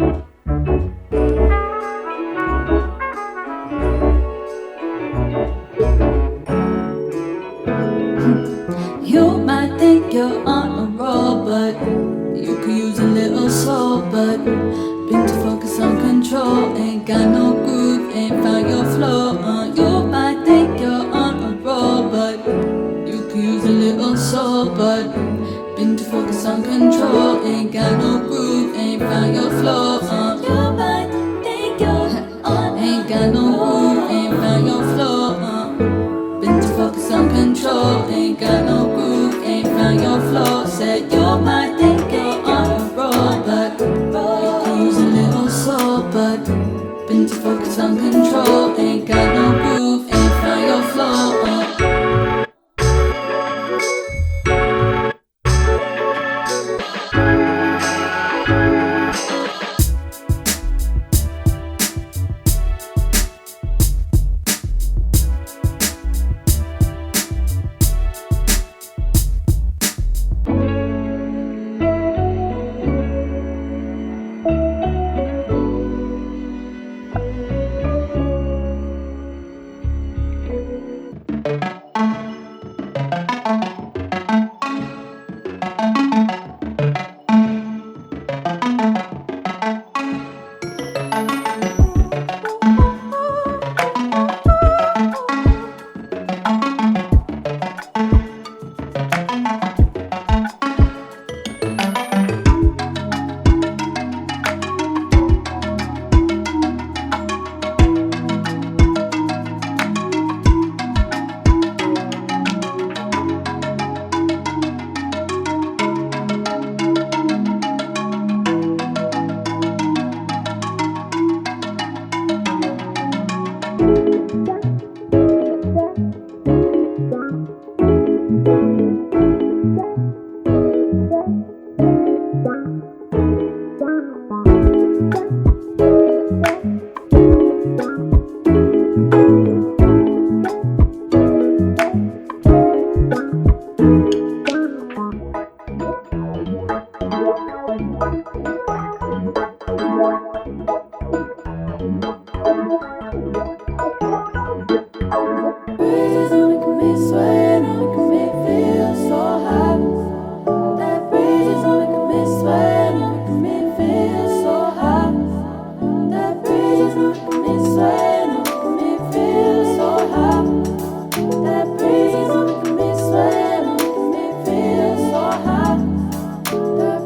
You might think you're on a roll, but you could use a little soul. But been too focused on control, ain't got no groove, ain't found your flow. You might think you're on a roll, but you could use a little soul. But been too focused on control, ain't got no groove, ain't found your flow. You might think you're on, ain't got no groove, ain't found your flow. Been too focused on control, ain't got no groove, ain't found your flow. Said you might think you're on a roll, but you can use a little soul. But been too focused on control, ain't got no groove, ain't found your flow. Breezes on me sweat, on me feel so hot. That breezes on me sweat, on me feel so hot. That breezes on me sweat, on me feel so hot. That breezes on me sweat, on me feel so hot. That